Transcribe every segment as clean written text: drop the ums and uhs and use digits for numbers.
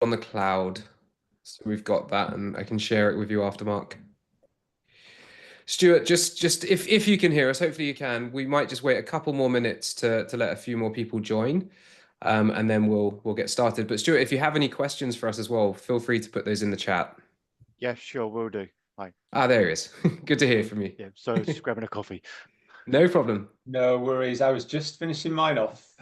on the cloud. So we've got that and I can share it with you after, Mark. Stuart, just if you can hear us, hopefully you can. We might just wait a couple more minutes to let a few more people join, and then we'll get started. But Stuart, if you have any questions for us as well, feel free to put those in the chat. Yeah, sure, will do. Hi. Ah, there he is. Good to hear from you. Yeah, so just grabbing a coffee. No problem. No worries. I was just finishing mine off.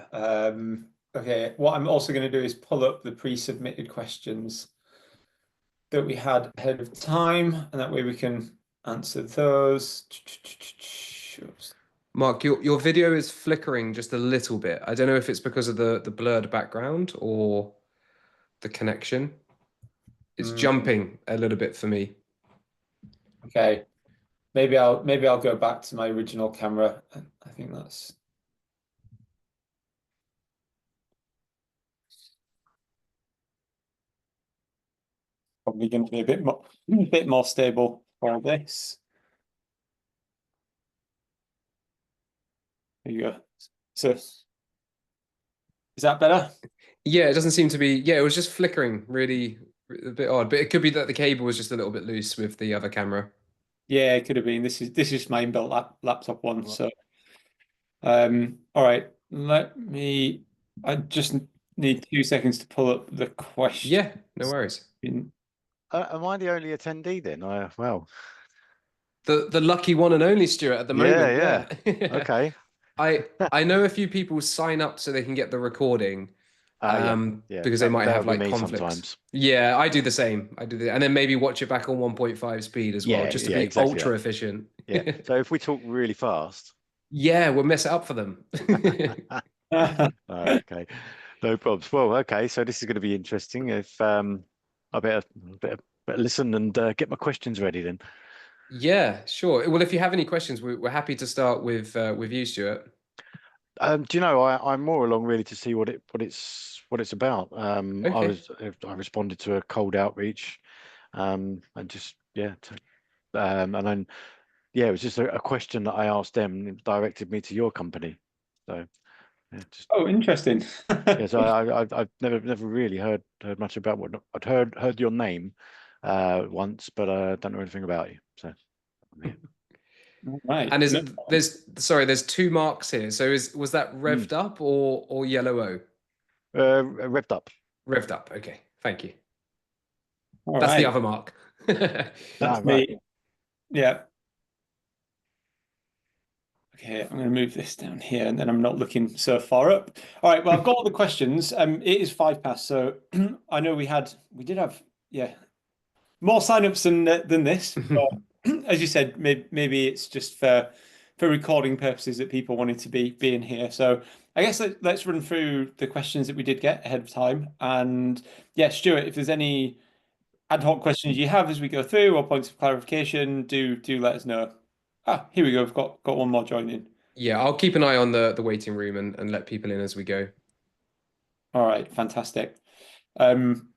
Okay, what I'm also going to do is pull up the pre-submitted questions that we had ahead of time, and that way we can answer those. Oops. Mark, your video is flickering just a little bit. I don't know if it's because of the blurred background or the connection. It's jumping a little bit for me. Okay, maybe I'll go back to my original camera. I think that's probably going to be a bit more stable for this. There you go. So, is that better? Yeah, it doesn't seem to be. Yeah, it was just flickering, really a bit odd. But it could be that the cable was just a little bit loose with the other camera. Yeah, it could have been. This is my inbuilt laptop one. Right. So, all right. I just need 2 seconds to pull up the question. Yeah, no worries. Am I the only attendee then? Well, The lucky one and only Stuart at the moment. yeah. Yeah. Okay. I know a few people sign up so they can get the recording, Yeah. because they might That'll have be like me conflicts. sometimes. Yeah, I do the same. And then maybe watch it back on 1.5 speed as well, just to Yeah, be exactly ultra that. efficient. Yeah. So if we talk really fast. Yeah, we'll mess it up for them. Okay. No problems. Well, okay, so this is going to be interesting. If I better listen and get my questions ready then. Yeah, sure. Well, if you have any questions, we're happy to start with you, Stuart. Do you know, I'm more along really to see what it's about. Okay. I responded to a cold outreach, and just and then it was just a question that I asked them and it directed me to your company. So yeah, just Oh, interesting. yeah. So I've never really heard much about what I'd heard your name once, but I don't know anything about you. So yeah. Right. And No. there's two marks here. So was that Mm. revved up or yellow O? Revved up. Revved up. Okay. Thank you. All That's the right. other mark. That's Right. me. Yeah. Okay, I'm going to move this down here, and then I'm not looking so far up. All right. Well, I've got all the questions. It is 5 past, so I know we did have, yeah, more signups than this. But as you said, maybe it's just for recording purposes that people wanted to be in here. So I guess let's run through the questions that we did get ahead of time. And yeah, Stuart, if there's any ad hoc questions you have as we go through or points of clarification, do let us know. Ah, here we go. We've got one more joining. Yeah, I'll keep an eye on the waiting room and let people in as we go. All right, fantastic. Um,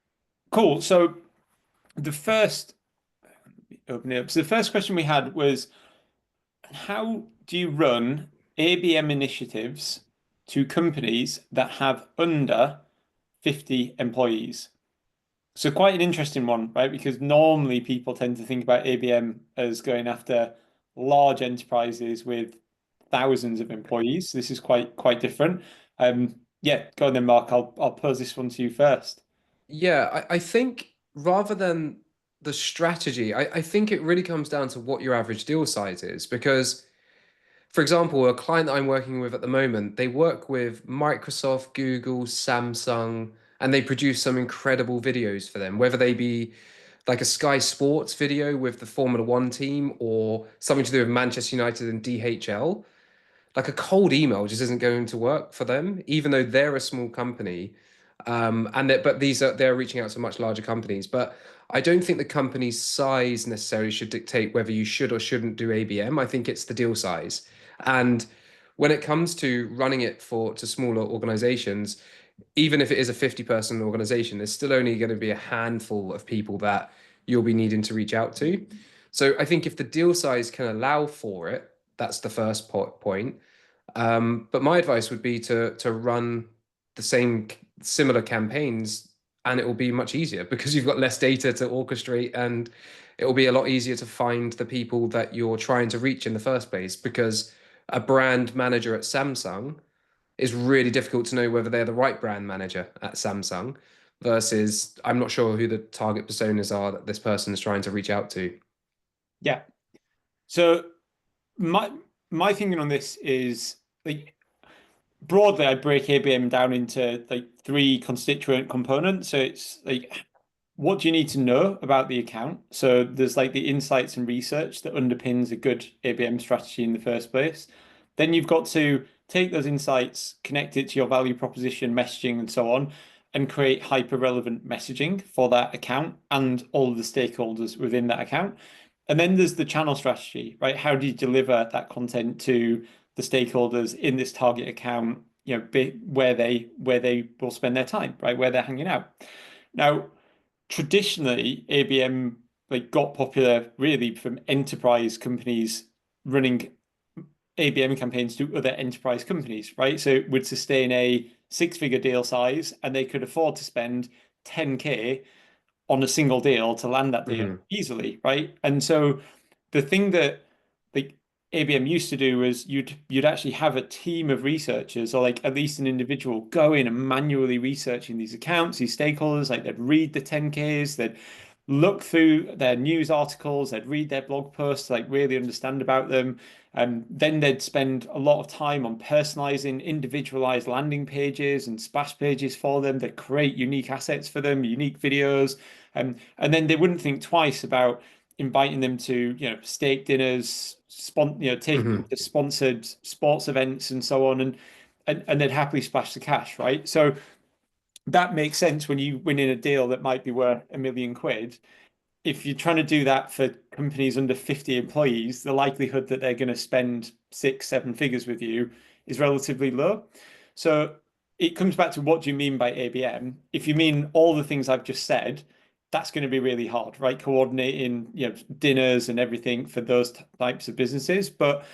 cool. So the first open it up. So the first question we had was, how do you run ABM initiatives to companies that have under 50 employees? So quite an interesting one, right? Because normally people tend to think about ABM as going after large enterprises with thousands of employees. This is quite different. Yeah, go on then, Mark. I'll pose this one to you first. Yeah, I think rather than the strategy, I think it really comes down to what your average deal size is. Because, for example, a client that I'm working with at the moment, they work with Microsoft, Google, Samsung, and they produce some incredible videos for them, whether they be like a Sky Sports video with the Formula One team or something to do with Manchester United and DHL. Like a cold email just isn't going to work for them, even though they're a small company. But they're reaching out to much larger companies. But I don't think the company's size necessarily should dictate whether you should or shouldn't do ABM. I think it's the deal size. And when it comes to running it to smaller organizations, even if it is a 50-person organization, there's still only going to be a handful of people that you'll be needing to reach out to. So I think if the deal size can allow for it, that's the first point. But my advice would be to run the similar campaigns and it will be much easier because you've got less data to orchestrate, and it will be a lot easier to find the people that you're trying to reach in the first place, because a brand manager at Samsung is really difficult to know whether they're the right brand manager at Samsung versus I'm not sure who the target personas are that this person is trying to reach out to. Yeah. So my my thinking on this is like broadly, I break ABM down into like three constituent components. So it's like what do you need to know about the account? So there's like the insights and research that underpins a good ABM strategy in the first place. Then you've got to take those insights, connect it to your value proposition, messaging, and so on, and create hyper relevant messaging for that account and all of the stakeholders within that account. And then there's the channel strategy, right? How do you deliver that content to the stakeholders in this target account, where they will spend their time, right? Where they're hanging out. Now, traditionally, ABM like got popular really from enterprise companies running ABM campaigns to other enterprise companies, right? So it would sustain a six-figure deal size, and they could afford to spend 10K on a single deal to land that deal Hmm. easily, right? And so the thing that like ABM used to do was you'd actually have a team of researchers or like at least an individual go in and manually researching these accounts, these stakeholders, like they'd read the 10Ks, they'd look through their news articles, they'd read their blog posts, like really understand about them. And then they'd spend a lot of time on personalizing individualized landing pages and splash pages for them. They'd create unique assets for them, unique videos. And then they wouldn't think twice about inviting them to, steak dinners, taking them Hmm. to sponsored sports events and so on. And they'd happily splash the cash, right? So that makes sense when you win in a deal that might be worth £1 million. If you're trying to do that for companies under 50 employees, the likelihood that they're going to spend six, seven figures with you is relatively low. So it comes back to what do you mean by ABM? If you mean all the things I've just said, that's going to be really hard, right? Coordinating, dinners and everything for those types of businesses. But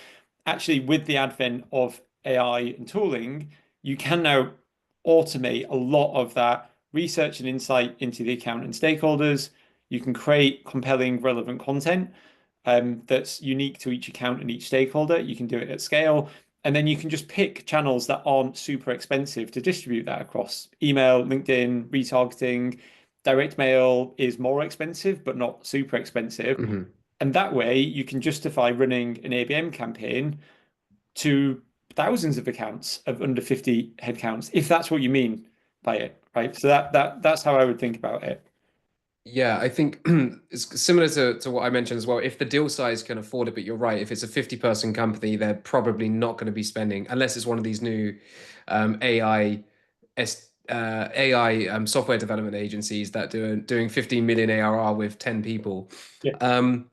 actually, with the advent of AI and tooling, you can now automate a lot of that research and insight into the account and stakeholders. You can create compelling, relevant content that's unique to each account and each stakeholder. You can do it at scale. And then you can just pick channels that aren't super expensive to distribute that across. Email, LinkedIn, retargeting, direct mail is more expensive, but not super expensive. Hmm. And that way you can justify running an ABM campaign to thousands of accounts of under 50 headcounts, if that's what you mean by it, right? So that's how I would think about it. Yeah, I think it's similar to what I mentioned as well. If the deal size can afford it, but you're right, if it's a 50-person company, they're probably not going to be spending, unless it's one of these new AI AI software development agencies that doing 15 million ARR with 10 people. Yeah. Um,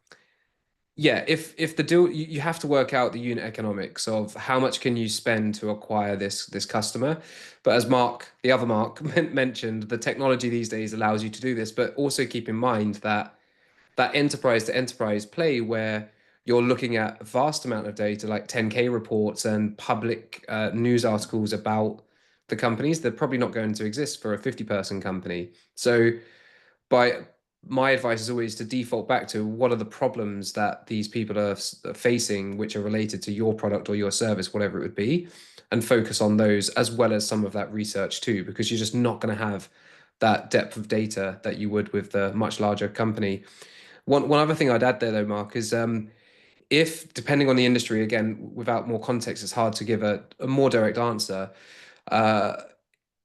yeah, if the deal, you have to work out the unit economics of how much can you spend to acquire this customer. But as Mark, the other Mark mentioned, the technology these days allows you to do this. But also keep in mind that that enterprise to enterprise play where you're looking at a vast amount of data, like 10K reports and public news articles about the companies, they're probably not going to exist for a 50-person company. So by my advice is always to default back to what are the problems that these people are facing, which are related to your product or your service, whatever it would be, and focus on those as well as some of that research too, because you're just not going to have that depth of data that you would with the much larger company. One other thing I'd add there though, Mark, is if depending on the industry, again, without more context, it's hard to give a more direct answer. Uh,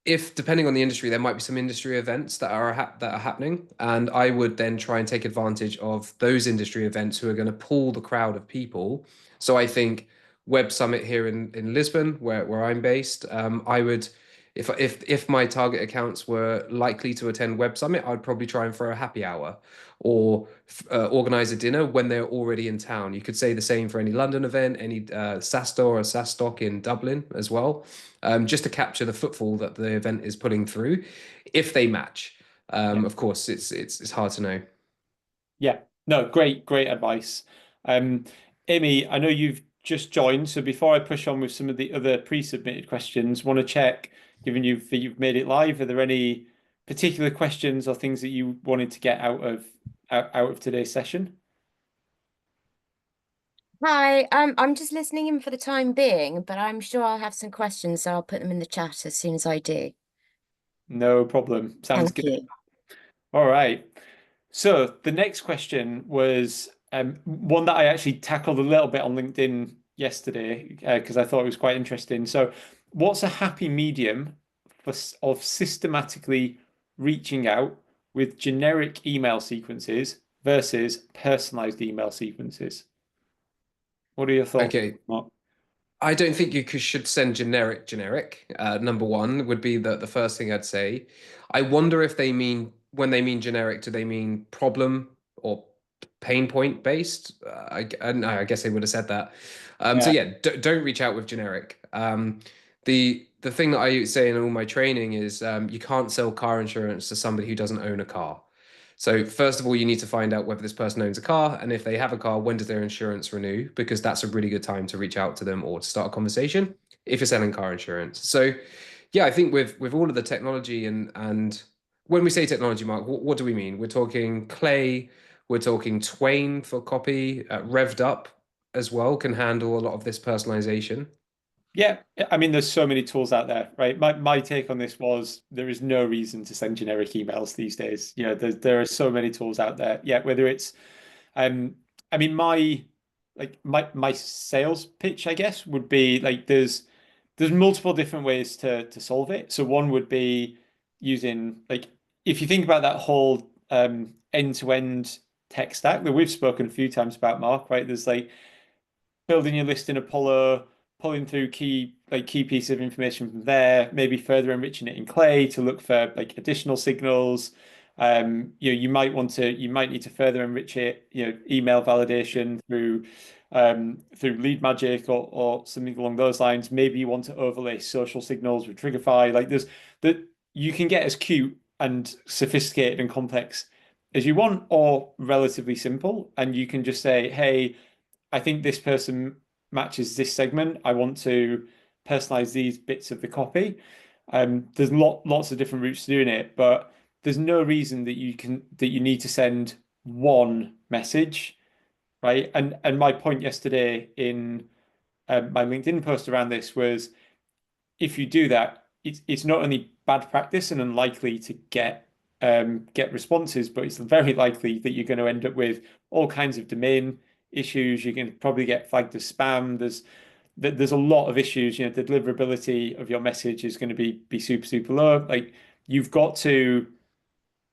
if depending on the industry, there might be some industry events that are happening, and I would then try and take advantage of those industry events who are going to pull the crowd of people. So I think Web Summit here in Lisbon, where I'm based, I would if my target accounts were likely to attend Web Summit, I'd probably try and throw a happy hour or organize a dinner when they're already in town. You could say the same for any London event, any SaaStore or SaaStock in Dublin as well, just to capture the footfall that the event is putting through. If they match, Yeah. of course, it's hard to know. Yeah. No, great advice. Um, Amy, I know you've just joined, so before I push on with some of the other pre-submitted questions, want to check, given you've made it live, are there any particular questions or things that you wanted to get out of today's session? Hi, I'm just listening in for the time being, but I'm sure I'll have some questions, so I'll put them in the chat as soon as I do. No problem. Sounds Thank good. you. All right. So the next question was one that I actually tackled a little bit on LinkedIn yesterday because I thought it was quite interesting. So, what's a happy medium of systematically reaching out with generic email sequences versus personalized email sequences? What are your thoughts, Okay, Mark? I don't think you should send generic. Number one would be the first thing I'd say. I wonder if they mean, when they mean generic, do they mean problem or pain point based? I don't know, I guess they would have said that. So Yeah. yeah, don't reach out with generic. The thing that I say in all my training is you can't sell car insurance to somebody who doesn't own a car. So first of all, you need to find out whether this person owns a car, and if they have a car, when does their insurance renew? Because that's a really good time to reach out to them or to start a conversation if you're selling car insurance. So yeah, I think with all of the technology and when we say technology, Mark, what do we mean? We're talking Clay, we're talking Twain for copy, Revved Up as well can handle a lot of this personalization. Yeah, I mean, there's so many tools out there, right? My take on this was there is no reason to send generic emails these days. There are so many tools out there. Yeah, whether it's um I mean my sales pitch, I guess, would be like there's multiple different ways to solve it. So one would be using like if you think about that whole end-to-end tech stack that we've spoken a few times about, Mark, right? There's like building your list in Apollo, pulling through key pieces of information from there, maybe further enriching it in Clay to look for like additional signals. You might need to further enrich it, email validation through lead magic or something along those lines. Maybe you want to overlay social signals with Triggerfy. Like there's that you can get as cute and sophisticated and complex as you want, or relatively simple, and you can just say, hey, I think this person matches this segment. I want to personalize these bits of the copy. There's lots of different routes to doing it, but there's no reason that you need to send one message, right? And my point yesterday in my LinkedIn post around this was if you do that, it's not only bad practice and unlikely to get responses, but it's very likely that you're going to end up with all kinds of domain issues. You can probably get flagged as spam. There's a lot of issues. The deliverability of your message is going to be super low. Like you've got to,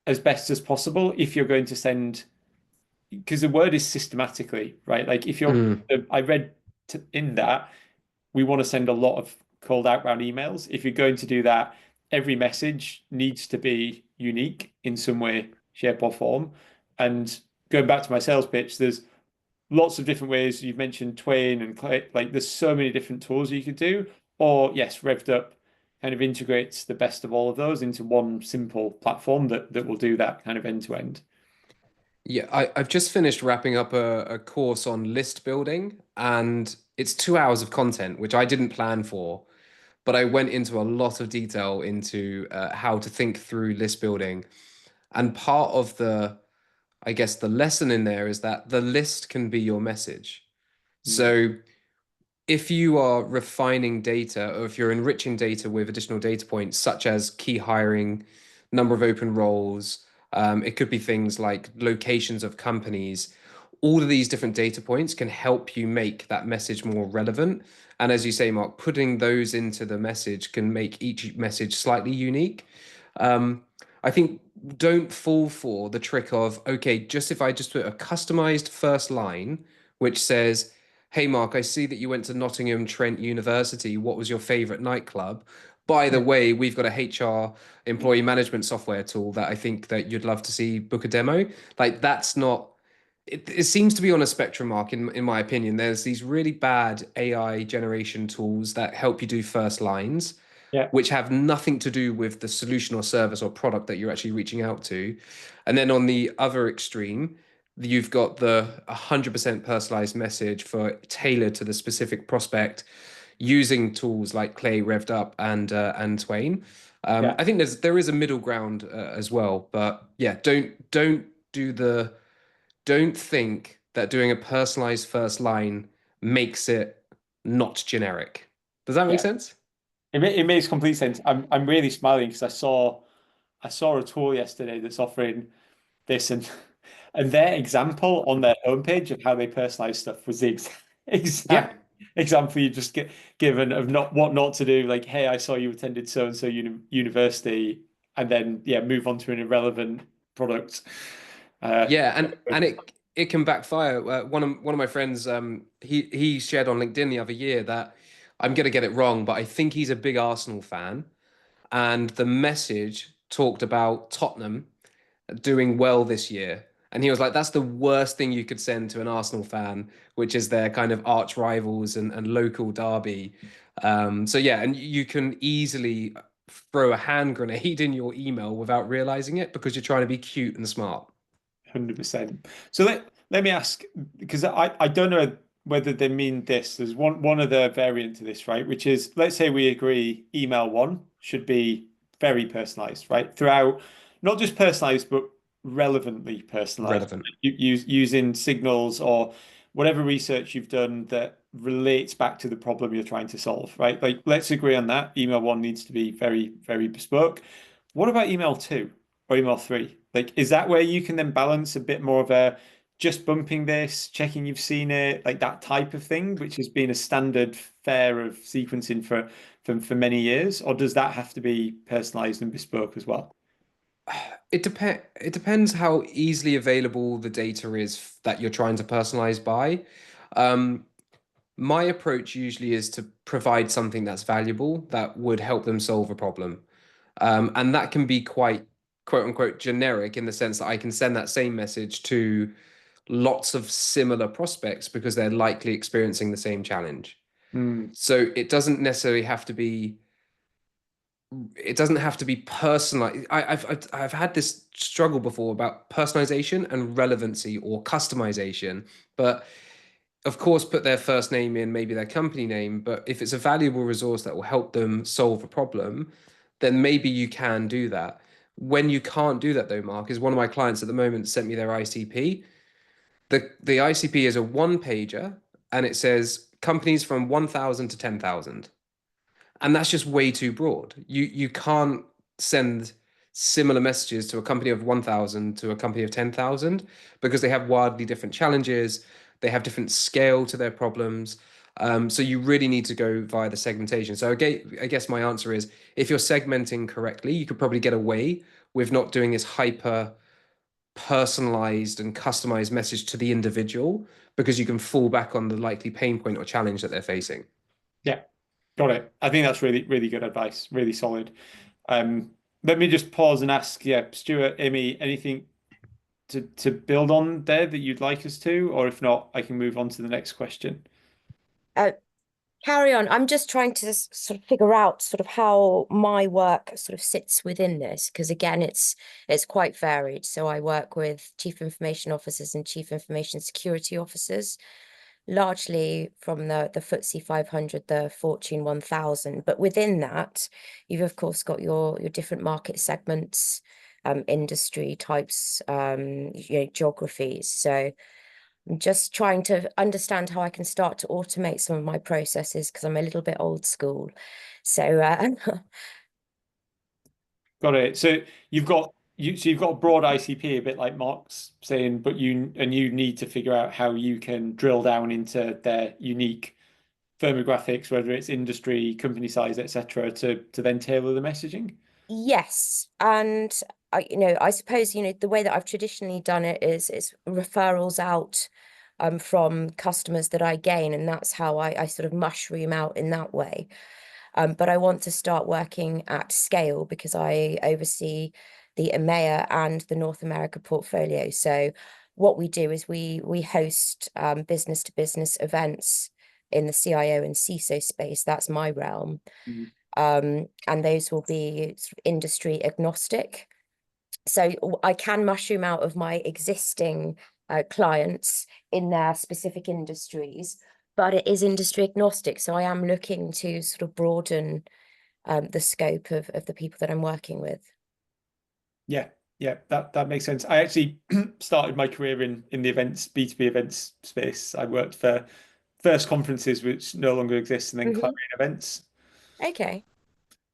as best as possible, if you're going to send, because the word is systematically, right? Like if you're, Mm. I read in that we want to send a lot of cold outbound emails. If you're going to do that, every message needs to be unique in some way, shape, or form. And going back to my sales pitch, there's lots of different ways. You've mentioned Twain and Clay. Like there's so many different tools you could do. Or yes, Revved Up kind of integrates the best of all of those into one simple platform that will do that kind of end to end. Yeah, I've just finished wrapping up a course on list building, and it's 2 hours of content, which I didn't plan for, but I went into a lot of detail into how to think through list building. And part of I guess, the lesson in there is that the list can be your message. Mm. So if you are refining data or if you're enriching data with additional data points, such as key hiring, number of open roles, it could be things like locations of companies. All of these different data points can help you make that message more relevant. And as you say, Mark, putting those into the message can make each message slightly unique. Um, I think don't fall for the trick of, okay, just if I just put a customized first line, which says, hey, Mark, I see that you went to Nottingham Trent University. What was your favorite nightclub? By the way, we've got a HR employee management software tool that I think that you'd love to see book a demo. Like that's not, it seems to be on a spectrum, Mark, in my opinion. There's these really bad AI generation tools that help you do first lines, Yeah. which have nothing to do with the solution or service or product that you're actually reaching out to. And then on the other extreme, you've got the 100% personalized message for tailored to the specific prospect using tools like Clay, Revved Up, and Twain. Yeah. I think there is a middle ground as well, but yeah, don't think that doing a personalized first line makes it not generic. Does that make Yeah. sense? It makes complete sense. I'm really smiling because I saw a tool yesterday that's offering this, and their example on their homepage of how they personalize stuff was the Yeah. exact example you just given of not what not to do. Like, hey, I saw you attended so and so university, and then yeah, move on to an irrelevant product. Yeah, and it can backfire. One of my friends, he shared on LinkedIn the other year that I'm gonna get it wrong, but I think he's a big Arsenal fan, and the message talked about Tottenham doing well this year. And he was like, that's the worst thing you could send to an Arsenal fan, which is their kind of arch rivals and local derby. So yeah, and you can easily throw a hand grenade in your email without realizing it because you're trying to be cute and smart. 100%. So let me ask, because I don't know whether they mean this. There's one other variant to this, right? Which is, let's say we agree email one should be very personalized, right? Throughout, not just personalized, but relevantly personalized. Relevant. Using signals or whatever research you've done that relates back to the problem you're trying to solve, right? Like, let's agree on that. Email one needs to be very, very bespoke. What about email two or email three? Like, is that where you can then balance a bit more of a just bumping this, checking you've seen it, like that type of thing, which has been a standard fare of sequencing for many years? Or does that have to be personalized and bespoke as well? It depends how easily available the data is that you're trying to personalize by. Um, my approach usually is to provide something that's valuable that would help them solve a problem. And that can be quite quote unquote generic in the sense that I can send that same message to lots of similar prospects because they're likely experiencing the same challenge. Mm, So it doesn't have to be personalized. I've had this struggle before about personalization and relevancy or customization, but of course put their first name in, maybe their company name, but if it's a valuable resource that will help them solve a problem, then maybe you can do that. When you can't do that though, Mark, is one of my clients at the moment sent me their ICP. The ICP is a one pager and it says companies from 1,000 to 10,000. And that's just way too broad. You can't send similar messages to a company of 1,000 to a company of 10,000 because they have wildly different challenges. They have different scale to their problems. So you really need to go via the segmentation. So I guess my answer is if you're segmenting correctly, you could probably get away with not doing this hyper personalized and customized message to the individual because you can fall back on the likely pain point or challenge that they're facing. yeah, got it. I think that's really, really good advice. Really solid. Um, Let me just pause and ask, yeah, Stuart, Amy, anything to build on there that you'd like us to, or if not, I can move on to the next question. Uh, Carry on. I'm just trying to sort of figure out sort of how my work sort of sits within this, because again, it's quite varied. So I work with chief information officers and chief information security officers, largely from the FTSE 500, the Fortune 1000. But within that, you've of course got your different market segments, industry types, geographies. So I'm just trying to understand how I can start to automate some of my processes because I'm a little bit old school. So Got it. So you've got a broad ICP, a bit like Mark's saying, but you need to figure out how you can drill down into their unique firmographics, whether it's industry, company size, etc., to then tailor the messaging. yes, and I suppose the way that I've traditionally done it is referrals out from customers that I gain, and that's how I sort of mushroom out in that way. But I want to start working at scale because I oversee the EMEA and the North America portfolio. So what we do is we host business to business events in the CIO and CISO space. That's my realm. Mhm. And those will be sort of industry agnostic. So I can mushroom out of my existing clients in their specific industries, but it is industry agnostic. So I am looking to sort of broaden the scope of the people that I'm working with. Yeah, that makes sense. I actually started my career in the events, B2B events space. I worked for First Conferences, which no longer exists, and then Clarion Events. Okay.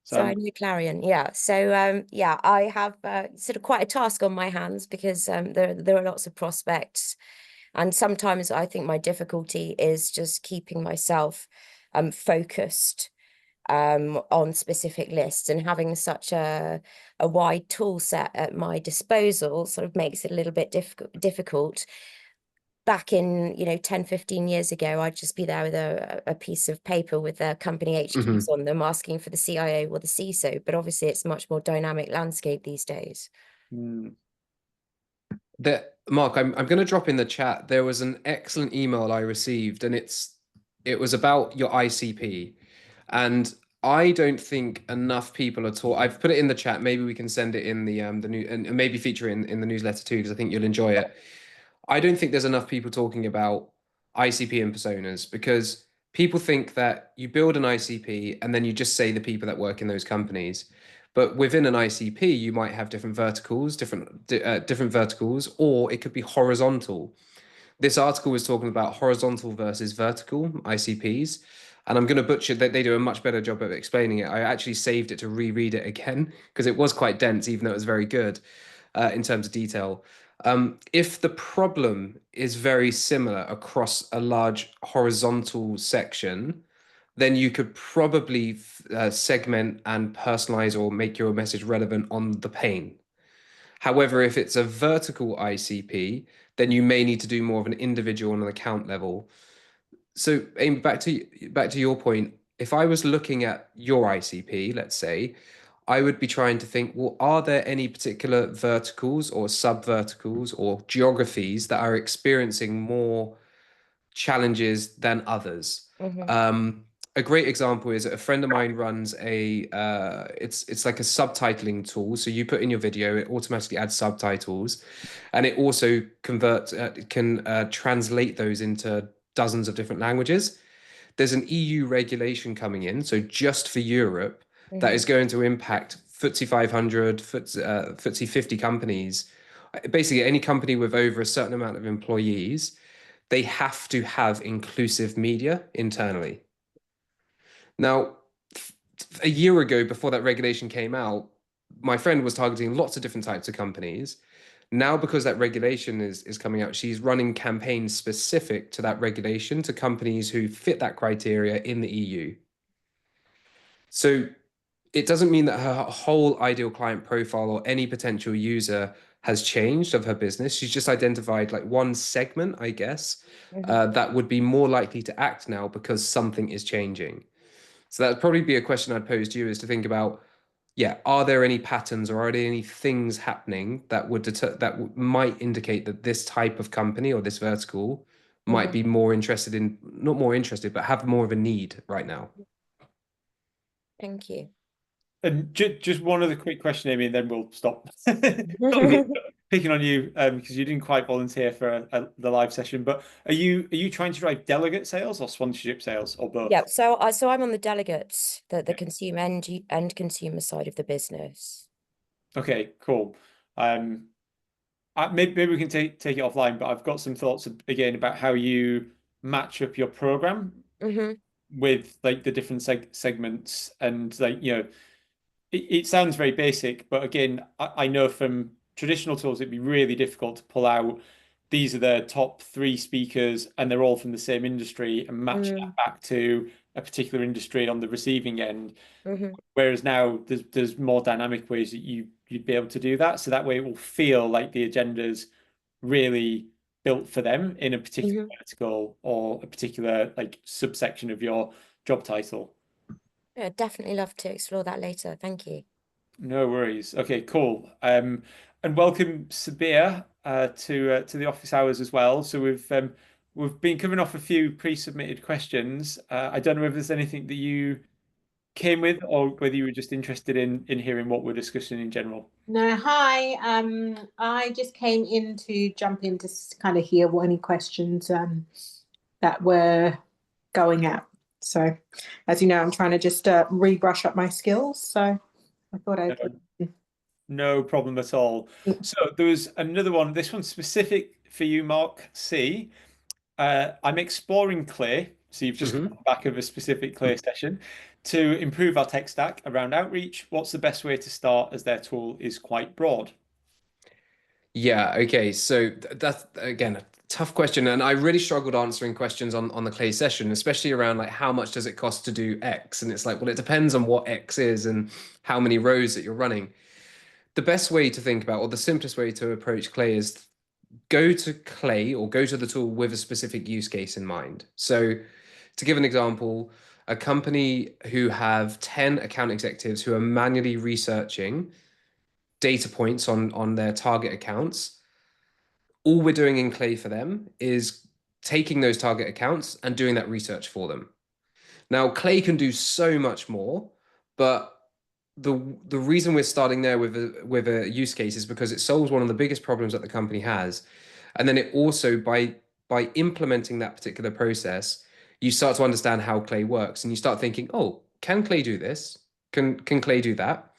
So So I knew Clarion, yeah. So yeah, I have sort of quite a task on my hands because there are lots of prospects, and sometimes I think my difficulty is just keeping myself focused on specific lists, and having such a wide tool set at my disposal sort of makes it a little bit difficult. Back in, 10, 15 years ago, I'd just be there with a piece of paper with their company HQs on them, asking for the CIO or the CISO. But obviously, it's a much more dynamic landscape these days. Mark, I'm going to drop in the chat. There was an excellent email I received, and it was about your ICP, and I don't think enough people are taught. I've put it in the chat. Maybe we can send it in the new, and maybe feature it in the newsletter too, because I think you'll enjoy it. I don't think there's enough people talking about ICP and personas, because people think that you build an ICP and then you just say the people that work in those companies. But within an ICP, you might have different verticals, different verticals, or it could be horizontal. This article was talking about horizontal versus vertical ICPs, and I'm going to butcher that. They do a much better job of explaining it. I actually saved it to reread it again because it was quite dense, even though it was very good in terms of detail. If the problem is very similar across a large horizontal section, then you could probably segment and personalize or make your message relevant on the pane. However, if it's a vertical ICP, then you may need to do more of an individual on an account level. So, Amy, back to your point, if I was looking at your ICP, let's say, I would be trying to think, well, are there any particular verticals or sub-verticals or geographies that are experiencing more challenges than others? A great example is a friend of mine runs it's like a subtitling tool. So you put in your video, it automatically adds subtitles, and it also can translate those into dozens of different languages. There's an EU regulation coming in, so just for Europe, that is going to impact FTSE 500, FTSE 50 companies. Basically, any company with over a certain amount of employees, they have to have inclusive media internally. Now, a year ago, before that regulation came out, my friend was targeting lots of different types of companies. Now, because that regulation is coming out, she's running campaigns specific to that regulation to companies who fit that criteria in the EU. So it doesn't mean that her whole ideal client profile or any potential user has changed of her business. She's just identified like one segment, I guess, that would be more likely to act now because something is changing. So that'd probably be a question I'd pose to you, is to think about, yeah, are there any patterns or are there any things happening that might indicate that this type of company or this vertical might be more interested in, not more interested, but have more of a need right now? Thank you. And just one other quick question, Amy, and then we'll stop. Picking on you because you didn't quite volunteer for the live session. But are you trying to drive delegate sales or sponsorship sales or both? Yeah, so I'm on the delegates, the consumer end consumer side of the business. Okay, cool. Maybe we can take it offline, but I've got some thoughts again about how you match up your program with like the different segments, and like, it sounds very basic, but again, I know from traditional tools it'd be really difficult to pull out, these are the top 3 speakers and they're all from the same industry, and match that back to a particular industry on the receiving end. Whereas now there's more dynamic ways that you'd be able to do that. So that way it will feel like the agenda's really built for them in a particular vertical or a particular like subsection of your job title. Yeah, definitely love to explore that later. Thank you. No worries. Okay, cool. And welcome Sabir to the office hours as well. So we've been covering off a few pre-submitted questions. I don't know if there's anything that you came with, or whether you were just interested in hearing what we're discussing in general. No, hi. I just came in to jump in to kind of hear what any questions that were going out. So, as you know, I'm trying to just rebrush up my skills. So I thought I'd. No problem at all. So there was another one. This one's specific for you, Mark C. I'm exploring Clay. So you've just come back of a specific Clay session to improve our tech stack around outreach. What's the best way to start as their tool is quite broad? Yeah, okay. So that's again a tough question, and I really struggled answering questions on the clay session, especially around like how much does it cost to do X? And it's like, well, it depends on what X is and how many rows that you're running. The best way to think about, or the simplest way to approach clay is go to clay or go to the tool with a specific use case in mind. So to give an example, a company who have 10 account executives who are manually researching data points on their target accounts, all we're doing in Clay for them is taking those target accounts and doing that research for them. Now, Clay can do so much more, but the reason we're starting there with a use case is because it solves one of the biggest problems that the company has. And then it also by implementing that particular process, you start to understand how Clay works and you start thinking, oh, can Clay do this? Can Clay do that?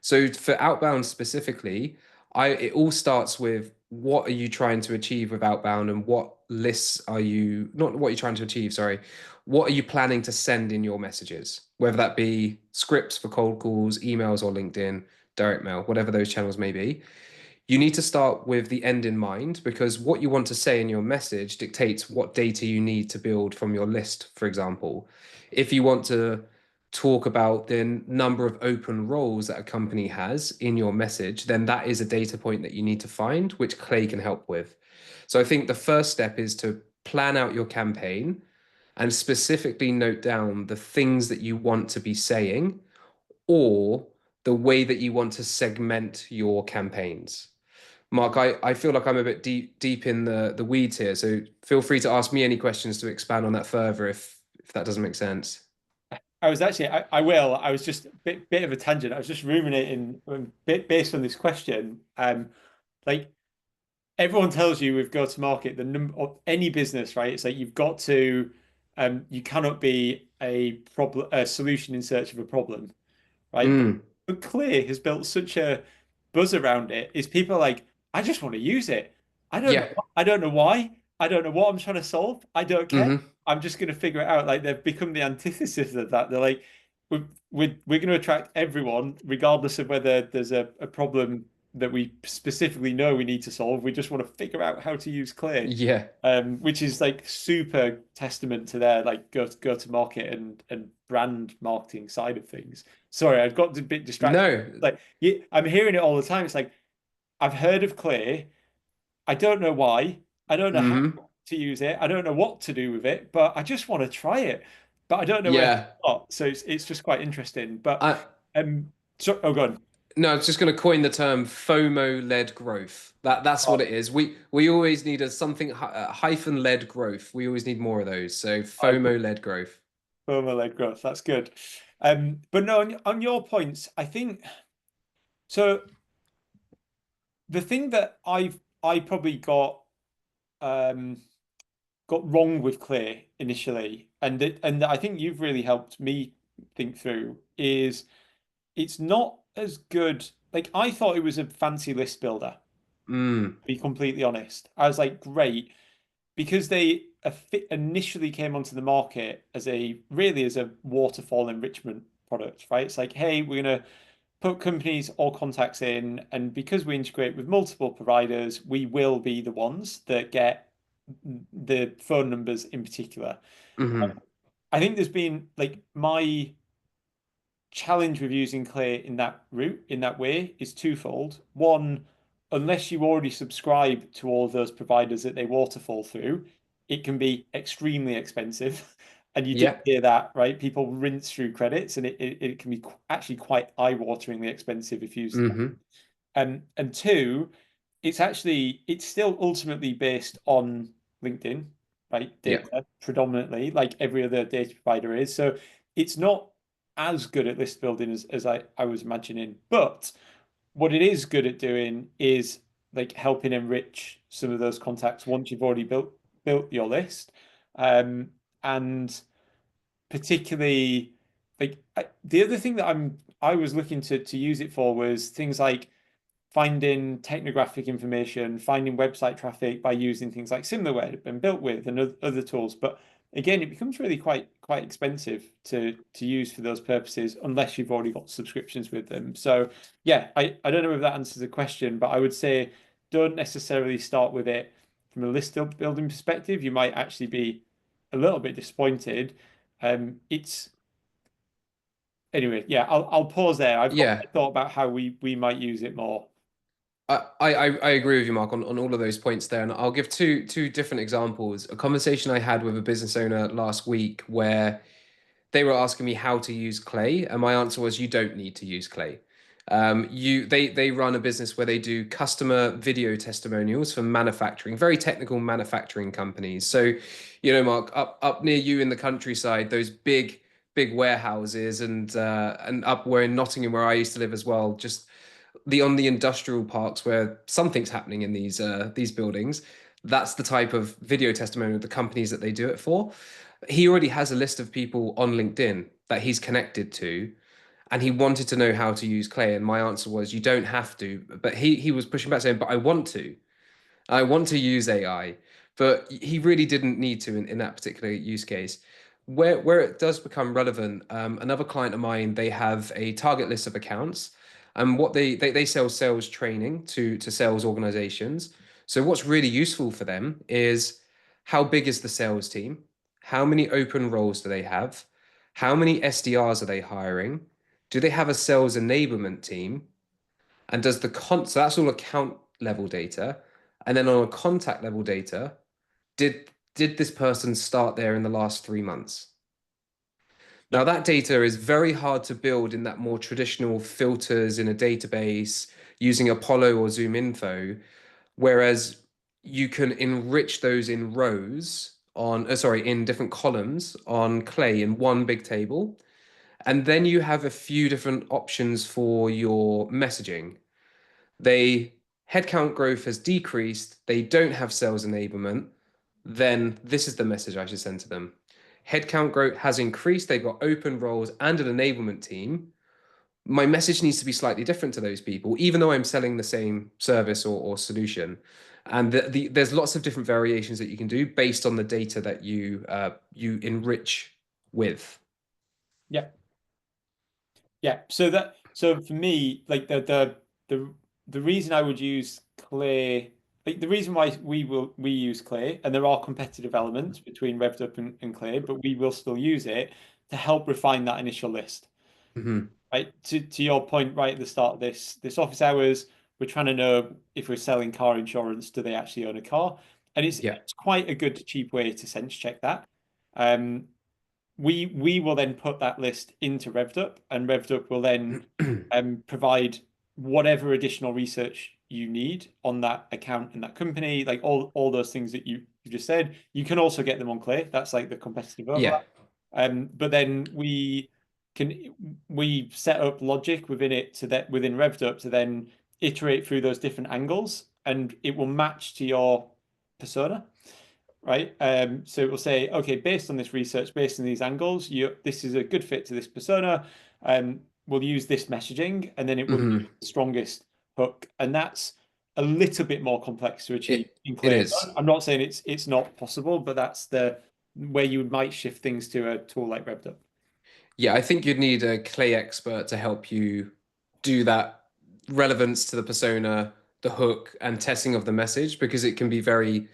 So for outbound specifically, it all starts with what are you trying to achieve with outbound and what lists are you not what you're trying to achieve, sorry. What are you planning to send in your messages? Whether that be scripts for cold calls, emails or LinkedIn, direct mail, whatever those channels may be. You need to start with the end in mind because what you want to say in your message dictates what data you need to build from your list, for example. If you want to talk about the number of open roles that a company has in your message, then that is a data point that you need to find, which Clay can help with. So I think the first step is to plan out your campaign and specifically note down the things that you want to be saying or the way that you want to segment your campaigns. Mark, I feel like I'm a bit deep in the weeds here, so feel free to ask me any questions to expand on that further if that doesn't make sense. I was actually, I will. I was just a bit of a tangent. I was just ruminating based on this question. Like everyone tells you with go to market, the number of any business, right? It's like you've got to, you cannot be a solution in search of a problem, right? Mm, But Clear has built such a buzz around it. Is people are like, I just want to use it. yeah. I don't know why. I don't know what I'm trying to solve. I don't care. Mm-hmm. I'm just going to figure it out. Like they've become the antithesis of that. They're like, we're going to attract everyone, regardless of whether there's a problem that we specifically know we need to solve. We just want to figure out how to use Clear, Yeah. which is like super testament to their like go to market and brand marketing side of things. Sorry, I got a bit distracted. No. Like yeah, I'm hearing it all the time. It's like I've heard of Clear. I don't know why. I don't know how Mm-hmm. to use it. I don't know what to do with it, but I just want to try it. But I don't know where to Yeah. start. So it's just quite interesting. But I so oh god. no, it's just going to coin the term FOMO-led growth. That's what it is. We always need a something hyphen-led growth. We always need more of those. So FOMO-led growth. Former-led growth. That's good. But no, on your points, I think so. The thing that I probably um got wrong with Clear initially, and I think you've really helped me think through is it's not as good. Like I thought it was a fancy list builder, Mm. to be completely honest. I was like, great, because they initially came onto the market as a waterfall enrichment product, right? It's like, hey, we're gonna put companies or contacts in, and because we integrate with multiple providers, we will be the ones that get the phone numbers in particular. Mm-hmm. I think there's been like my challenge with using Clear in that route, in that way, is twofold. One, unless you already subscribe to all those providers that they waterfall through, it can be extremely expensive. And you did Yeah. hear that, right? People rinse through credits, and it can be actually quite eye-wateringly expensive if used. Mm-hmm. And two, it's still ultimately based on LinkedIn, right? Yeah. Data predominantly, like every other data provider is. So it's not as good at list building as I was imagining. But what it is good at doing is like helping enrich some of those contacts once you've already built your list. And particularly like the other thing that I was looking to use it for was things like finding technographic information, finding website traffic by using things like SimilarWeb and Built With and other tools. But again, it becomes really quite expensive to use for those purposes unless you've already got subscriptions with them. So yeah, I don't know if that answers the question, but I would say don't necessarily start with it from a list building perspective. You might actually be a little bit disappointed. It's anyway, yeah, I'll pause there. I've Yeah, thought about how we might use it more. I agree with you, Mark, on all of those points there, and I'll give two different examples. A conversation I had with a business owner last week where they were asking me how to use Clay, and my answer was you don't need to use Clay. They run a business where they do customer video testimonials for manufacturing, very technical manufacturing companies. So, you know, Mark, up near you in the countryside, those big warehouses, and up where in Nottingham where I used to live as well, just on the industrial parks where something's happening in these buildings. That's the type of video testimonial, the companies that they do it for. He already has a list of people on LinkedIn that he's connected to, and he wanted to know how to use Clay. And my answer was, you don't have to. But he was pushing back saying, but I want to. I want to use AI, but he really didn't need to in that particular use case. Where it does become relevant, another client of mine, they have a target list of accounts, and what they sell sales training to sales organizations. So what's really useful for them is how big is the sales team? How many open roles do they have? How many SDRs are they hiring? Do they have a sales enablement team? And does so that's all account level data. And then on a contact level data, did this person start there in the last 3 months? Now that data is very hard to build in that more traditional filters in a database using Apollo or Zoom Info, whereas you can enrich those in rows in different columns on Clay in one big table. And then you have a few different options for your messaging. They headcount growth has decreased, they don't have sales enablement, then this is the message I should send to them. Headcount growth has increased, they've got open roles and an enablement team. My message needs to be slightly different to those people, even though I'm selling the same service or solution. And there's lots of different variations that you can do based on the data that you enrich with. Yeah. Yeah. So for me, like the reason I would use Clay, like the reason why we use Clay, and there are competitive elements between RevDup and Clay, but we will still use it to help refine that initial list. Mm-hmm. Right. To your point right at the start of this office hours, we're trying to know if we're selling car insurance, do they actually own a car? And it's quite a good cheap way to sense check that. We will then put that list into RevDup, and RevDup will then provide whatever additional research you need on that account and that company, like all those things that you just said. You can also get them on Clay. That's like the competitive overlap. But then we set up logic within it within RevDup to then iterate through those different angles, and it will match to your persona, right? So it will say, okay, based on this research, based on these angles, this is a good fit to this persona. We'll use this messaging, and then it will be the strongest hook, and that's a little bit more complex to achieve in Clay. It is. I'm not saying it's not possible, but that's the where you might shift things to a tool like RevDup. Yeah, I think you'd need a Clay expert to help you do that relevance to the persona, the hook, and testing of the message, because it can be very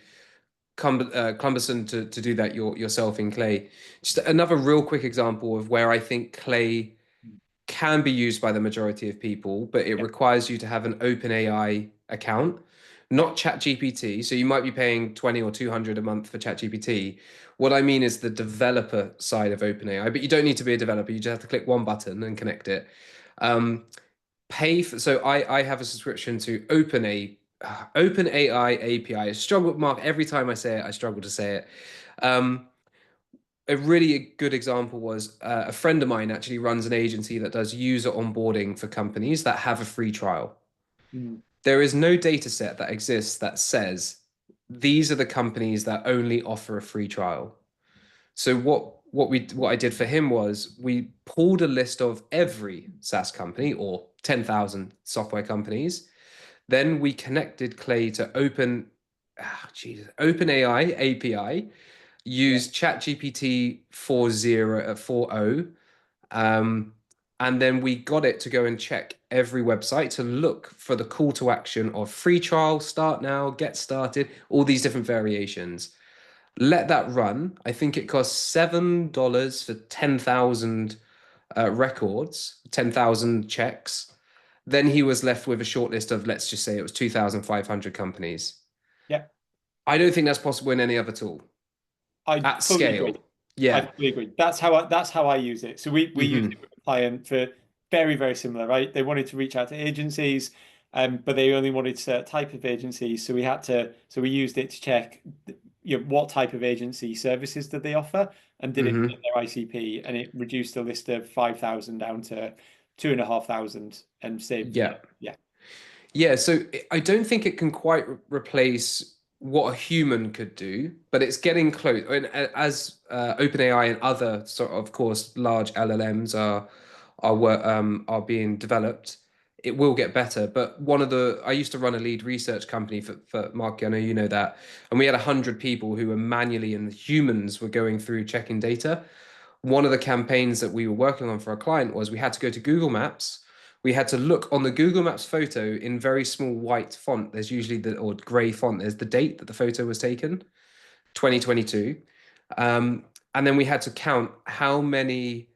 cumbersome to do that yourself in Clay. Just another real quick example of where I think Clay can be used by the majority of people, but it requires you to have an OpenAI account, not ChatGPT. So you might be paying 20 or 200 a month for ChatGPT. What I mean is the developer side of OpenAI, but you don't need to be a developer. You just have to click one button and connect it. So I have a subscription to OpenAI API. I struggle, Mark, every time I say it, I struggle to say it. A really good example was a friend of mine actually runs an agency that does user onboarding for companies that have a free trial. There is no data set that exists that says these are the companies that only offer a free trial. So what I did for him was we pulled a list of every SaaS company or 10,000 software companies. Then we connected Clay to OpenAI API, used ChatGPT 4.0, and then we got it to go and check every website to look for the call to action of free trial, start now, get started, all these different variations. Let that run. I think it cost $7 for 10,000 records, 10,000 checks. Then he was left with a short list of, let's just say it was 2,500 companies. Yeah. I don't think that's possible in any other tool I at fully scale. agree. Yeah. I fully agree. That's how I use it. So we use it with a client for very, very similar, right? They wanted to reach out to agencies, but they only wanted certain type of agencies. So we used it to check, what type of agency services did they offer, and did it fit their ICP, and it reduced the list of 5,000 down to 2,500 and saved. Yeah, so I don't think it can quite replace what a human could do, but it's getting close. And as OpenAI and other sort of course, large LLMs are being developed, it will get better. But I used to run a lead research company for Mark, I know you know that, and we had 100 people who were manually, and humans were going through checking data. One of the campaigns that we were working on for a client was we had to go to Google Maps. We had to look on the Google Maps photo in very small white font. There's usually or gray font. There's the date that the photo was taken, 2022. And then we had to count how many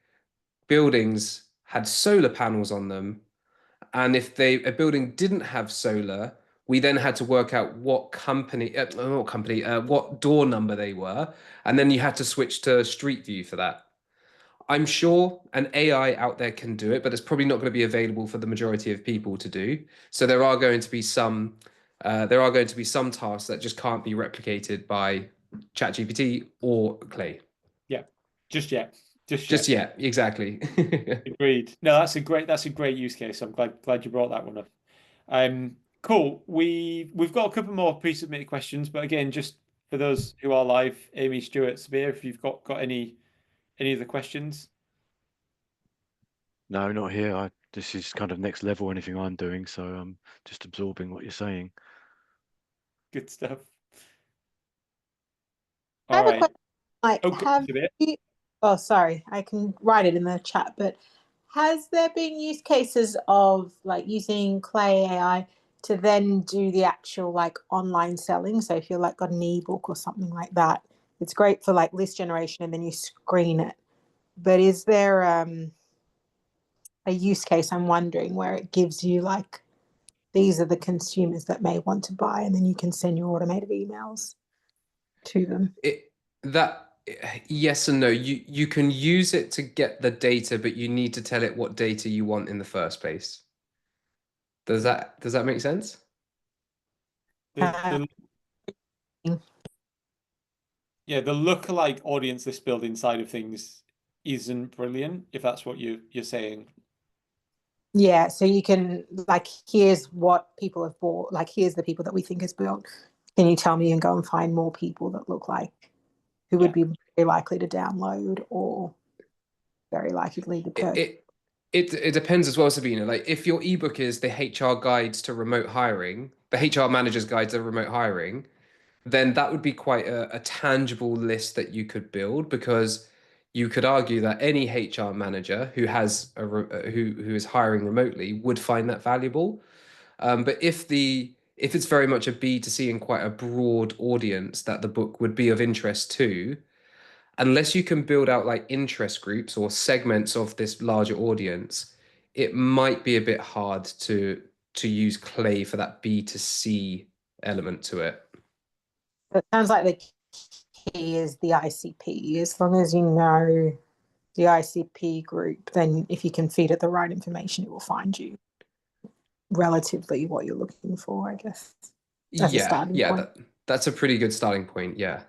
buildings had solar panels on them. And if a building didn't have solar, we then had to work out what door number they were. And then you had to switch to Street View for that. I'm sure an AI out there can do it, but it's probably not going to be available for the majority of people to do. So there are going to be some tasks that just can't be replicated by ChatGPT or Clay. Yeah, just yet. Just yet, exactly. Agreed. No, that's a great use case. I'm glad you brought that one up. Cool. We've got a couple more pre-submitted questions, but again, just for those who are live, Amy, Stuart, Sabir, if you've got any other questions. No, not here. This is kind of next level anything I'm doing, so I'm just absorbing what you're saying. Good stuff. I have All a right. question. Like, Sabir. oh, sorry, I can write it in the chat, but has there been use cases of like using Clay AI to then do the actual like online selling? So if you're like got an ebook or something like that, it's great for like list generation and then you screen it. But is there a use case, I'm wondering, where it gives you like, these are the consumers that may want to buy, and then you can send your automated emails to them? Yes and no. You can use it to get the data, but you need to tell it what data you want in the first place. Does that make sense? The lookalike audience list building side of things isn't brilliant, if that's what you're saying. Yeah, so you can like, here's what people have bought, like here's the people that we think has built. Can you tell me and go and find more people that look like who would be very likely to download or very likely to purchase? It depends as well, Sabina. Like if your ebook is the HR guides to remote hiring, the HR manager's guide to remote hiring, then that would be quite a tangible list that you could build, because you could argue that any HR manager who has who is hiring remotely would find that valuable. But if it's very much a B2C and quite a broad audience that the book would be of interest to, unless you can build out like interest groups or segments of this larger audience, it might be a bit hard to use Clay for that B2C element to it. It sounds like the key is the ICP. As long as you know the ICP group, then if you can feed it the right information, it will find you relatively what you're looking for, I guess. As a starting point. That's a pretty good starting point. Yeah.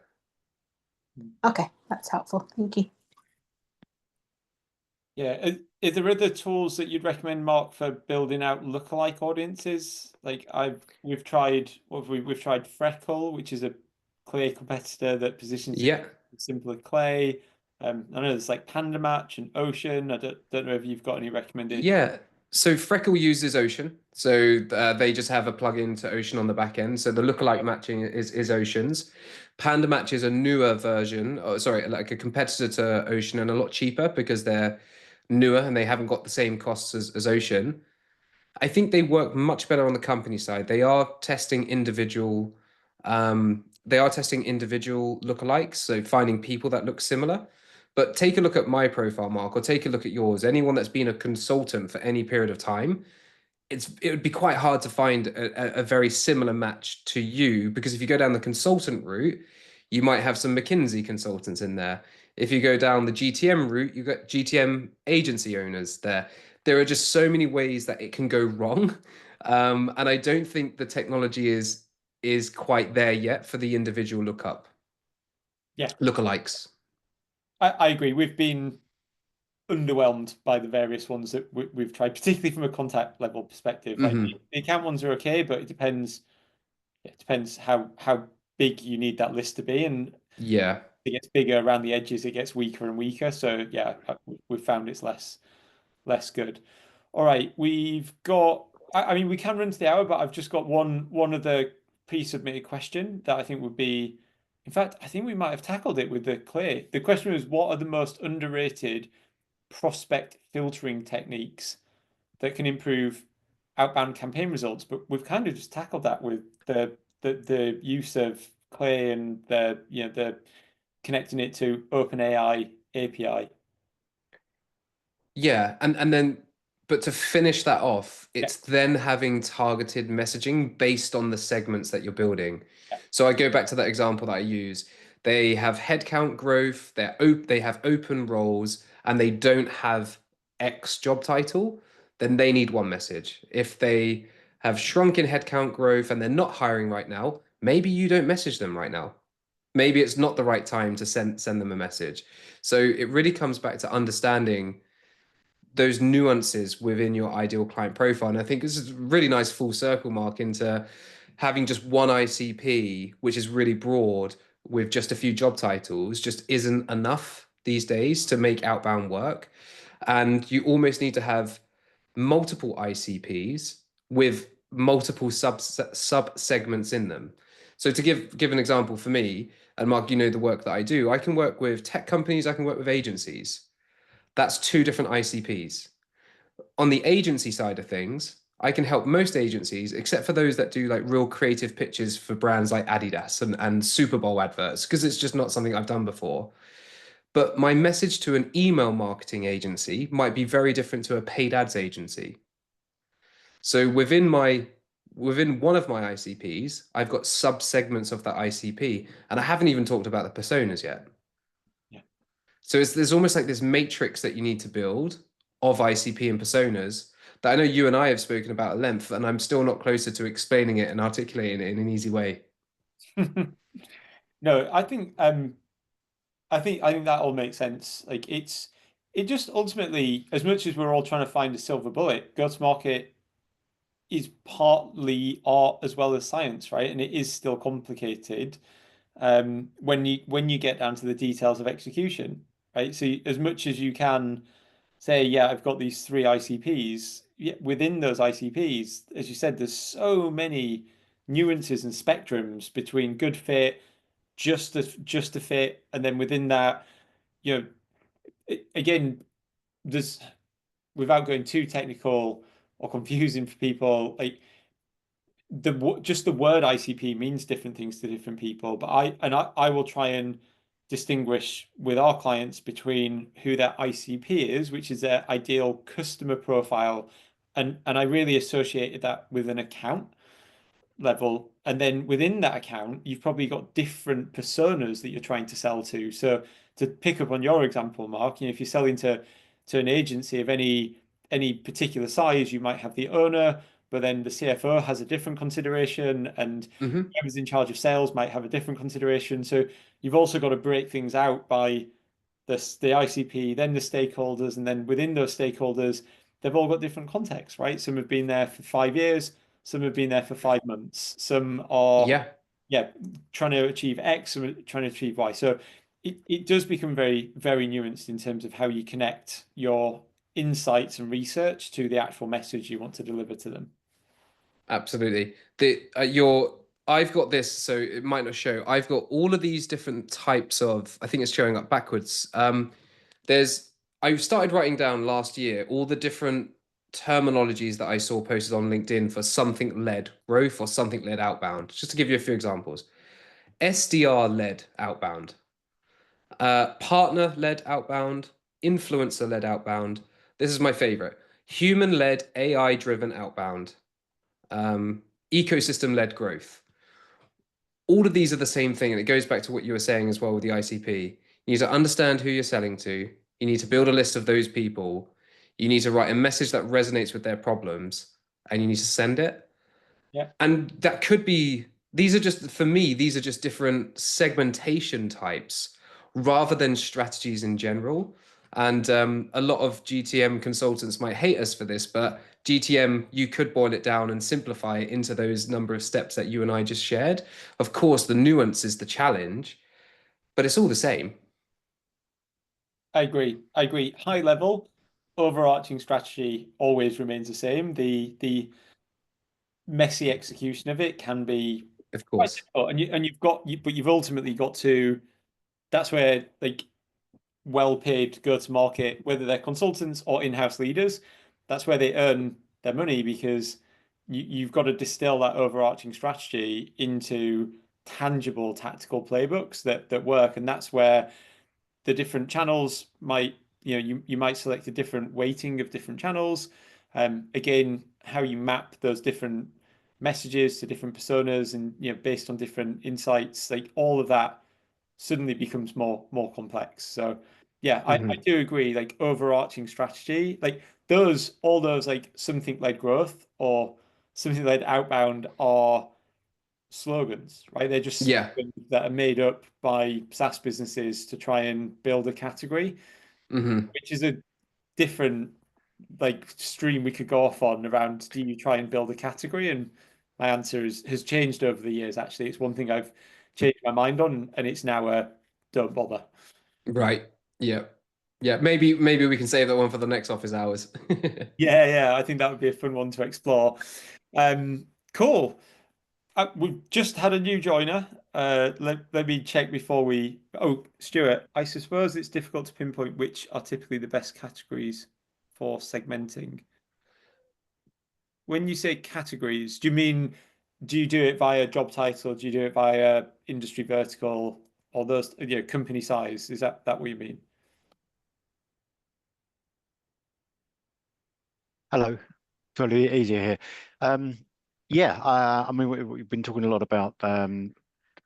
Okay, that's helpful. Thank you. Yeah. Is there other tools that you'd recommend, Mark, for building out lookalike audiences? Like we've tried Freckle, which is a Clay competitor that positions simpler Clay. I know there's like Panda Match and Ocean. I don't know if you've got any recommended. Yeah. So Freckle uses Ocean. So they just have a plugin to Ocean on the back end. So the lookalike matching is Ocean's. Panda Match is a newer version, sorry, like a competitor to Ocean and a lot cheaper because they're newer and they haven't got the same costs as Ocean. I think they work much better on the company side. They are testing individual lookalikes, so finding people that look similar. But take a look at my profile, Mark, or take a look at yours. Anyone that's been a consultant for any period of time, it would be quite hard to find a very similar match to you, because if you go down the consultant route, you might have some McKinsey consultants in there. If you go down the GTM route, you've got GTM agency owners there. There are just so many ways that it can go wrong. And I don't think the technology is quite there yet for the individual lookalikes. I agree. We've been underwhelmed by the various ones that we've tried, particularly from a contact level perspective. Like the account ones are okay, but it depends how big you need that list to be, and Yeah. it gets bigger around the edges, it gets weaker and weaker. So yeah, we've found it's less good. All right, we've got. I mean, we can run to the hour, but I've just got one other pre-submitted question that I think would be. In fact, I think we might have tackled it with the Clay. The question was, what are the most underrated prospect filtering techniques that can improve outbound campaign results? But we've kind of just tackled that with the use of Clay and the connecting it to OpenAI API. Yeah, and then but to finish that off, Yeah. it's then having targeted messaging based on the segments that you're building. Yeah. So I go back to that example that I use. They have headcount growth, they have open roles, and they don't have X job title, then they need one message. If they have shrunk in headcount growth and they're not hiring right now, maybe you don't message them right now. Maybe it's not the right time to send them a message. So it really comes back to understanding those nuances within your ideal client profile. And I think this is a really nice full circle, Mark, into having just one ICP, which is really broad with just a few job titles, just isn't enough these days to make outbound work. And you almost need to have multiple ICPs with multiple sub segments in them. So to give an example for me, and Mark, you know the work that I do, I can work with tech companies, I can work with agencies. That's two different ICPs. On the agency side of things, I can help most agencies, except for those that do like real creative pitches for brands like Adidas and Super Bowl adverts, because it's just not something I've done before. But my message to an email marketing agency might be very different to a paid ads agency. So within one of my ICPs, I've got sub segments of that ICP, and I haven't even talked about the personas yet. So there's almost like this matrix that you need to build of ICP and personas that I know you and I have spoken about at length, and I'm still not closer to explaining it and articulating it in an easy way. No, I think that all makes sense. Like it just ultimately, as much as we're all trying to find a silver bullet, go-to-market is partly art as well as science, right? And it is still complicated when you get down to the details of execution, right? So as much as you can say, yeah, I've got these three ICPs, within those ICPs, as you said, there's so many nuances and spectrums between good fit, just a fit, and then within that, again, there's without going too technical or confusing for people, like just the word ICP means different things to different people. But I will try and distinguish with our clients between who their ICP is, which is their ideal customer profile, and I really associated that with an account level. And then within that account, you've probably got different personas that you're trying to sell to. So to pick up on your example, Mark, if you're selling to an agency of any particular size, you might have the owner, but then the CFO has a different consideration, and whoever's in charge of sales might have a different consideration. So you've also got to break things out by the ICP, then the stakeholders, and then within those stakeholders, they've all got different contexts, right? Some have been there for 5 years, some have been there for 5 months, some are trying to achieve X, some are trying to achieve Y. So it does become very, very nuanced in terms of how you connect your insights and research to the actual message you want to deliver to them. Absolutely. I've got this, so it might not show. I've got all of these different types of, I think it's showing up backwards. I started writing down last year all the different terminologies that I saw posted on LinkedIn for something led growth or something led outbound. Just to give you a few examples. SDR led outbound, partner led outbound, influencer led outbound. This is my favorite. Human led AI driven outbound, um, ecosystem led growth. All of these are the same thing. And it goes back to what you were saying as well with the ICP. You need to understand who you're selling to. You need to build a list of those people. You need to write a message that resonates with their problems and you need to send it. Yeah. And that could be, these are just, for me, these are just different segmentation types rather than strategies in general. And a lot of GTM consultants might hate us for this, but GTM, you could boil it down and simplify it into those number of steps that you and I just shared. Of course, the nuance is the challenge, but it's all the same. I agree. I agree. High level, overarching strategy always remains the same. The messy execution of it can be Of quite course. difficult. But you've ultimately got to. That's where like well-paid go-to-market, whether they're consultants or in-house leaders, that's where they earn their money because you've got to distill that overarching strategy into tangible tactical playbooks that work, and that's where the different channels might, you might select a different weighting of different channels. Again, how you map those different messages to different personas and based on different insights, like all of that suddenly becomes more complex. So yeah, I do agree, like overarching strategy, like all those like something led growth or something led outbound are slogans, right? They're just Yeah. slogans that are made up by SaaS businesses to try and build a category, which is a different like stream we could go off on around do you try and build a category? And my answer has changed over the years. Actually, it's one thing I've changed my mind on, and it's now a don't bother. Right. Yeah. Yeah. Maybe we can save that one for the next office hours. Yeah, I think that would be a fun one to explore. Cool. We've just had a new joiner. Let me check before we. Oh, Stuart, I suppose it's difficult to pinpoint which are typically the best categories for segmenting. When you say categories, do you do it via job title? Do you do it via industry vertical or those, company size? Is that what you mean? Hello, totally easier here. Yeah, I mean, we've been talking a lot about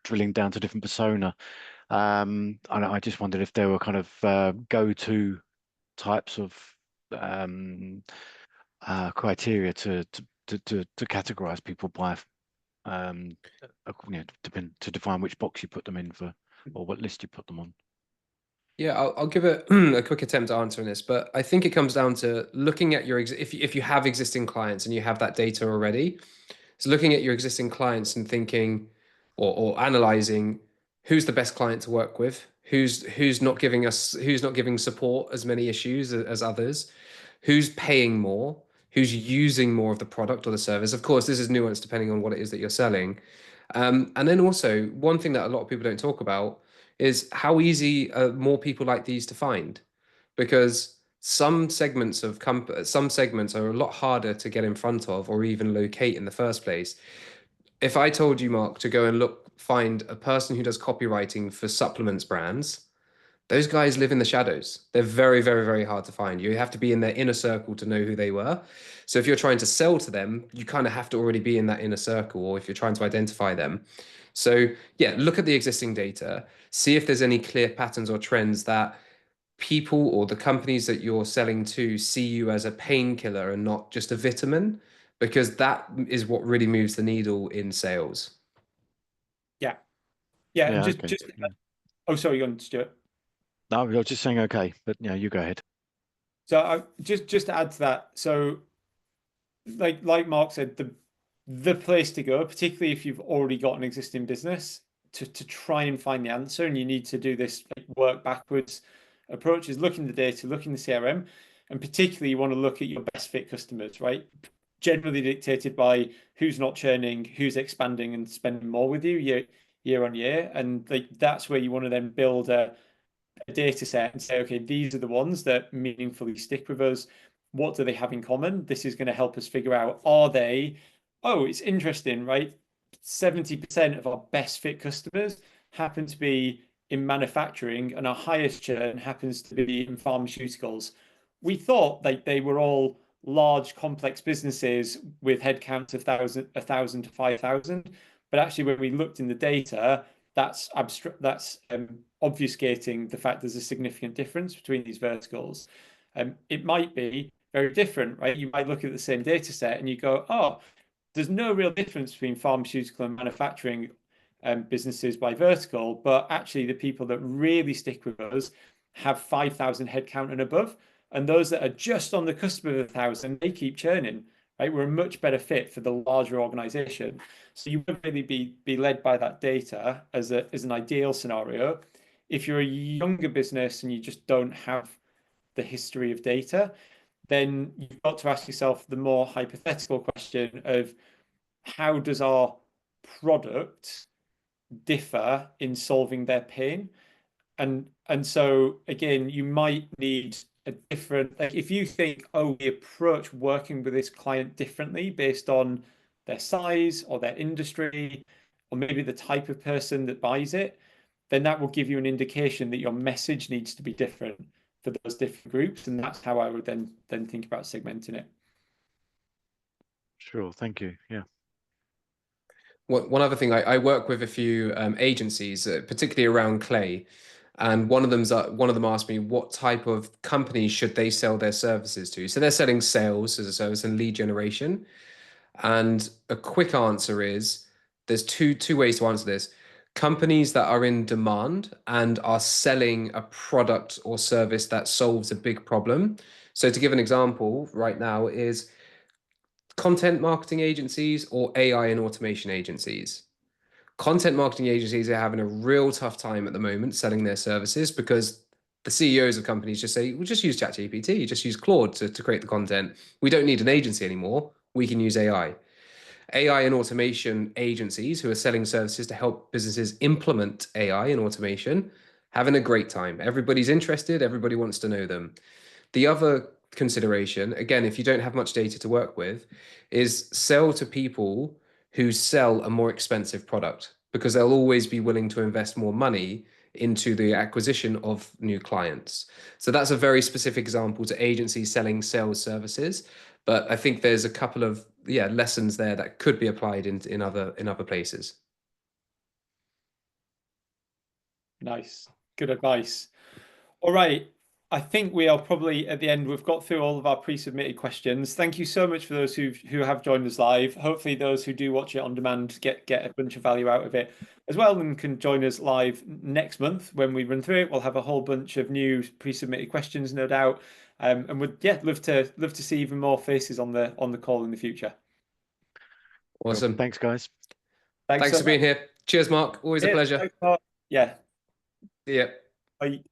drilling down to different persona. And I just wondered if there were kind of go-to types of um, criteria to categorize people by, to define which box you put them in for, or what list you put them on. Yeah, I'll give it a quick attempt at answering this, but I think it comes down to looking at if you have existing clients and you have that data already, so looking at your existing clients and thinking or analyzing who's the best client to work with, who's not giving support as many issues as others, who's paying more, who's using more of the product or the service. Of course, this is nuanced depending on what it is that you're selling. And then also one thing that a lot of people don't talk about is how easy are more people like these to find, because some segments are a lot harder to get in front of or even locate in the first place. If I told you, Mark, to go and find a person who does copywriting for supplements brands, those guys live in the shadows. They're very, very, very hard to find. You have to be in their inner circle to know who they were. So if you're trying to sell to them, you kind of have to already be in that inner circle, or if you're trying to identify them. So yeah, look at the existing data, see if there's any clear patterns or trends that people or the companies that you're selling to see you as a painkiller and not just a vitamin, because that is what really moves the needle in sales. Yeah, and Yeah, just okay. just. Oh, sorry, you're on, Stuart. No, I was just saying okay, but yeah, you go ahead. So just to add to that, so like Mark said, the place to go, particularly if you've already got an existing business, to try and find the answer, and you need to do this work backwards approach, is looking at the data, looking at the CRM, and particularly you want to look at your best fit customers, right? Generally dictated by who's not churning, who's expanding and spending more with you year on year, and that's where you want to then build a data set and say, okay, these are the ones that meaningfully stick with us. What do they have in common? This is going to help us figure out, oh, it's interesting, right? 70% of our best fit customers happen to be in manufacturing, and our highest churn happens to be in pharmaceuticals. We thought they were all large, complex businesses with headcounts of 1,000 to 5,000. But actually, when we looked in the data, that's obfuscating the fact there's a significant difference between these verticals. It might be very different, right? You might look at the same data set and you go, oh, there's no real difference between pharmaceutical and manufacturing businesses by vertical, but actually the people that really stick with us have 5,000 headcount and above. And those that are just on the cusp of 1,000, they keep churning, right? We're a much better fit for the larger organization. So you would really be led by that data as an ideal scenario. If you're a younger business and you just don't have the history of data, then you've got to ask yourself the more hypothetical question of, how does our product differ in solving their pain? And so again, you might need a different, like if you think, oh, we approach working with this client differently based on their size or their industry, or maybe the type of person that buys it, then that will give you an indication that your message needs to be different for those different groups. And that's how I would then think about segmenting it. Sure, thank you. Yeah. One other thing, I work with a few agencies, particularly around clay, and one of them asked me what type of companies should they sell their services to. So they're selling sales as a service and lead generation. And a quick answer is there's two ways to answer this. Companies that are in demand and are selling a product or service that solves a big problem. So to give an example right now is content marketing agencies or AI and automation agencies. Content marketing agencies are having a real tough time at the moment selling their services because the CEOs of companies just say, we'll just use ChatGPT, just use Claude to create the content. We don't need an agency anymore. We can use AI. AI and automation agencies who are selling services to help businesses implement AI and automation, having a great time. Everybody's interested. Everybody wants to know them. The other consideration, again, if you don't have much data to work with, is sell to people who sell a more expensive product because they'll always be willing to invest more money into the acquisition of new clients. So that's a very specific example to agencies selling sales services. But I think there's a couple of lessons there that could be applied in other places. Nice. Good advice. All right. I think we are probably at the end. We've got through all of our pre-submitted questions. Thank you so much for those who have joined us live. Hopefully those who do watch it on demand get a bunch of value out of it as well, and can join us live next month when we run through it. We'll have a whole bunch of new pre-submitted questions, no doubt. And would love to see even more faces on the call in the future. Awesome. Cool. Thanks, guys. Thanks for being here. Cheers, Mark. Always a pleasure. Thanks, Mark. Yeah. Yeah. Bye.